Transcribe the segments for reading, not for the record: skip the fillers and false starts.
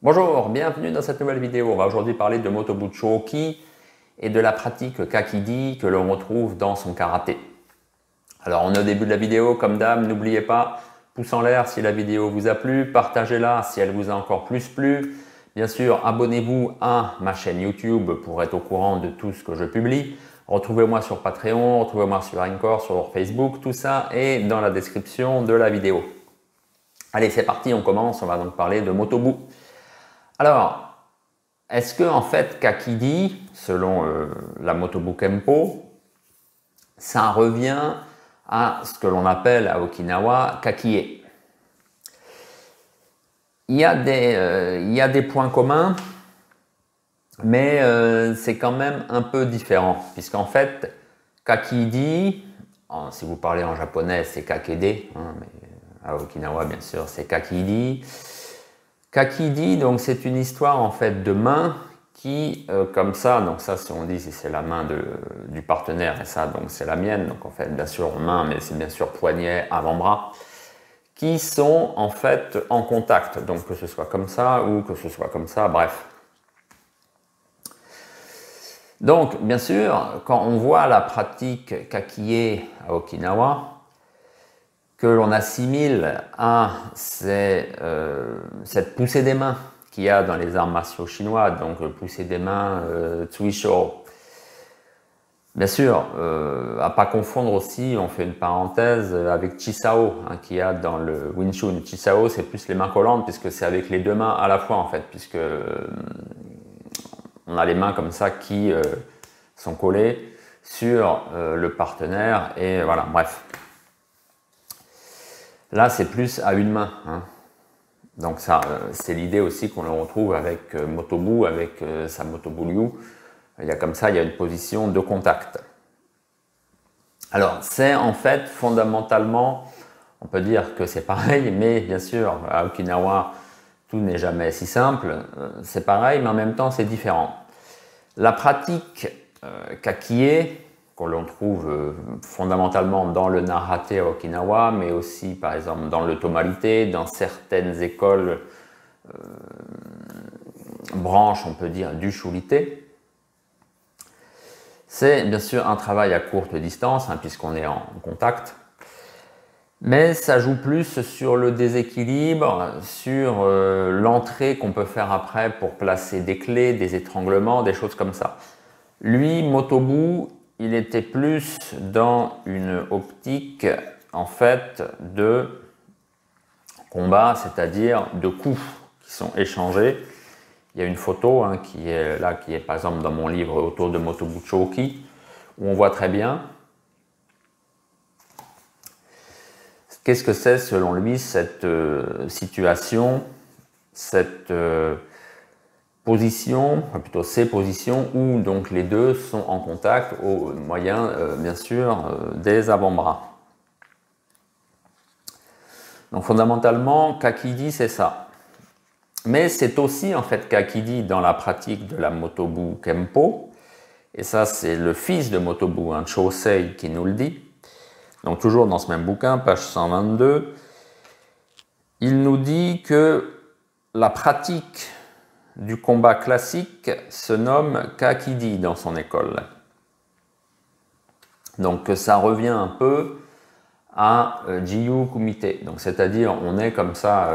Bonjour, bienvenue dans cette nouvelle vidéo. On va aujourd'hui parler de Motobu Chōki et de la pratique Kakidi que l'on retrouve dans son karaté. Alors on est au début de la vidéo, comme d'hab, n'oubliez pas, pouce en l'air si la vidéo vous a plu, partagez-la si elle vous a encore plus plu. Bien sûr, abonnez-vous à ma chaîne YouTube pour être au courant de tout ce que je publie. Retrouvez-moi sur Patreon, retrouvez-moi sur Anchor, sur Facebook, tout ça est dans la description de la vidéo. Allez, c'est parti, on commence, on va donc parler de Motobu. Alors, est-ce que en fait Kakidi, selon la Motobu Kempo, ça revient à ce que l'on appelle à Okinawa Kakie? Il y a des points communs, mais c'est quand même un peu différent, puisqu'en fait Kakidi, si vous parlez en japonais c'est Kakede, hein, mais à Okinawa bien sûr c'est Kakidi. Kakidi, donc c'est une histoire en fait de main qui, comme ça, donc ça si on dit si c'est la main du partenaire et ça donc c'est la mienne, donc en fait bien sûr main mais c'est bien sûr poignet, avant-bras, qui sont en fait en contact, donc que ce soit comme ça ou que ce soit comme ça, bref. Donc bien sûr, quand on voit la pratique Kakie à Okinawa, que l'on assimile à cette poussée des mains qu'il y a dans les arts martiaux chinois, donc poussée des mains Tsuishou. Bien sûr, à pas confondre aussi, on fait une parenthèse avec Chisao, hein, qu'il y a dans le Wing Chun. Chisao, c'est plus les mains collantes, puisque c'est avec les deux mains à la fois, en fait, puisque on a les mains comme ça qui sont collées sur le partenaire, et voilà, bref. Là, c'est plus à une main, hein. Donc ça, c'est l'idée aussi qu'on le retrouve avec Motobu, avec sa Motobu Ryu. Il y a comme ça, il y a une position de contact. Alors, c'est en fait fondamentalement, on peut dire que c'est pareil, mais bien sûr, à Okinawa, tout n'est jamais si simple. C'est pareil, mais en même temps, c'est différent. La pratique Kakie, que l'on trouve fondamentalement dans le Narate à Okinawa, mais aussi par exemple dans le Tomarite, dans certaines écoles branches, on peut dire, du Shurite. C'est bien sûr un travail à courte distance, hein, puisqu'on est en contact, mais ça joue plus sur le déséquilibre, sur l'entrée qu'on peut faire après pour placer des clés, des étranglements, des choses comme ça. Lui, Motobu, il était plus dans une optique en fait de combat, c'est-à-dire de coups qui sont échangés. Il y a une photo hein, qui est là, qui est par exemple dans mon livre autour de Motobu Chōki, où on voit très bien qu'est-ce que c'est selon lui cette situation, cette position, enfin plutôt ces positions où donc les deux sont en contact au moyen bien sûr des avant-bras. Donc fondamentalement, Kakidi c'est ça. Mais c'est aussi en fait Kakidi dans la pratique de la Motobu Kempo. Et ça c'est le fils de Motobu, hein, Chōsei, qui nous le dit. Donc toujours dans ce même bouquin, page 122, il nous dit que la pratique du combat classique se nomme Kakidi dans son école. Donc ça revient un peu à Jiyu Kumite. Donc c'est-à-dire on est comme ça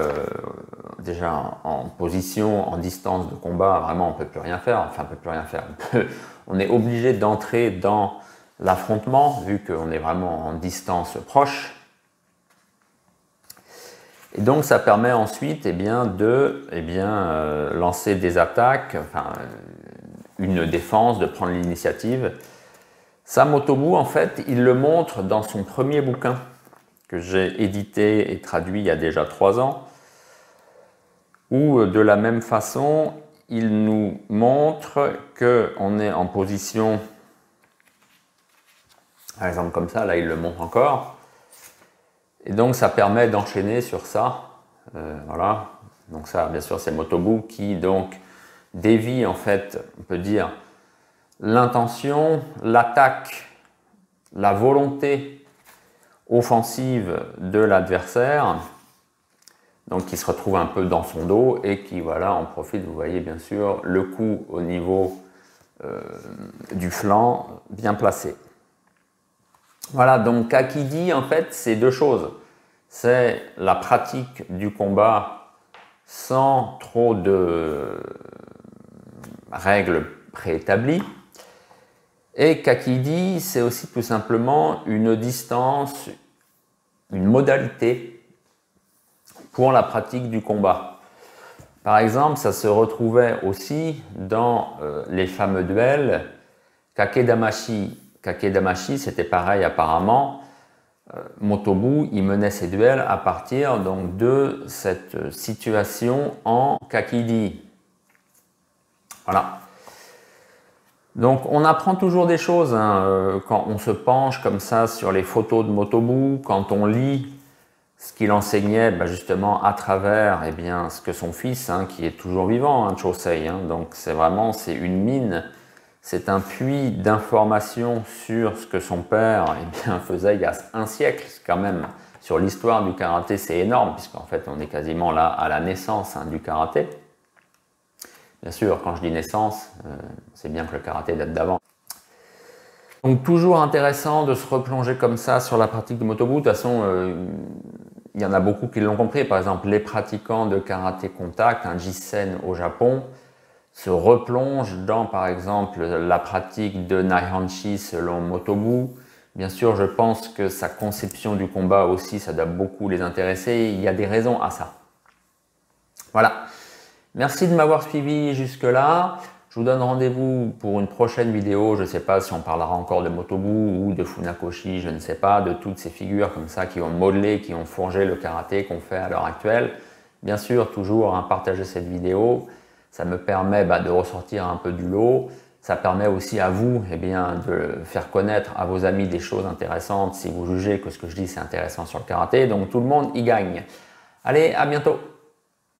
déjà en position, en distance de combat, vraiment on ne peut plus rien faire, enfin on ne peut plus rien faire. On est obligé d'entrer dans l'affrontement vu qu'on est vraiment en distance proche. Et donc ça permet ensuite de lancer des attaques, enfin, une défense, de prendre l'initiative. Ça, Motobu, en fait, il le montre dans son premier bouquin que j'ai édité et traduit il y a déjà 3 ans, où de la même façon, il nous montre qu'on est en position, par exemple comme ça, là il le montre encore, et donc ça permet d'enchaîner sur ça, voilà. Donc ça, bien sûr, c'est Motobu qui donc dévie en fait, on peut dire, l'intention, l'attaque, la volonté offensive de l'adversaire donc qui se retrouve un peu dans son dos et qui, voilà, en profite, vous voyez bien sûr, le coup au niveau du flanc bien placé. Voilà, donc Kakidi, en fait, c'est deux choses. C'est la pratique du combat sans trop de règles préétablies. Et Kakidi, c'est aussi tout simplement une distance, une modalité pour la pratique du combat. Par exemple, ça se retrouvait aussi dans les fameux duels Kakedamashi. Kakedamashi, c'était pareil apparemment. Motobu, il menait ses duels à partir donc, de cette situation en Kakidi. Voilà. Donc on apprend toujours des choses hein, quand on se penche comme ça sur les photos de Motobu, quand on lit ce qu'il enseignait justement à travers eh bien, ce que son fils, hein, qui est toujours vivant, hein, Chosei, hein, donc c'est une mine, c'est un puits d'informations sur ce que son père eh bien, faisait il y a un siècle quand même. Sur l'histoire du karaté, c'est énorme, puisqu'en fait on est quasiment là à la naissance hein, du karaté. Bien sûr, quand je dis naissance, c'est bien que le karaté date d'avant. Donc toujours intéressant de se replonger comme ça sur la pratique du Motobu. De toute façon, il y en a beaucoup qui l'ont compris. Par exemple, les pratiquants de karaté contact, un Jisen au Japon, se replongent dans, par exemple, la pratique de Naihanshi selon Motobu. Bien sûr, je pense que sa conception du combat aussi, ça doit beaucoup les intéresser. Il y a des raisons à ça. Voilà. Merci de m'avoir suivi jusque-là. Je vous donne rendez-vous pour une prochaine vidéo. Je ne sais pas si on parlera encore de Motobu ou de Funakoshi, je ne sais pas, de toutes ces figures comme ça qui ont modelé, qui ont forgé le karaté qu'on fait à l'heure actuelle. Bien sûr, toujours hein, partager cette vidéo. Ça me permet de ressortir un peu du lot. Ça permet aussi à vous eh bien, de faire connaître à vos amis des choses intéressantes si vous jugez que ce que je dis c'est intéressant sur le karaté. Donc tout le monde y gagne. Allez, à bientôt!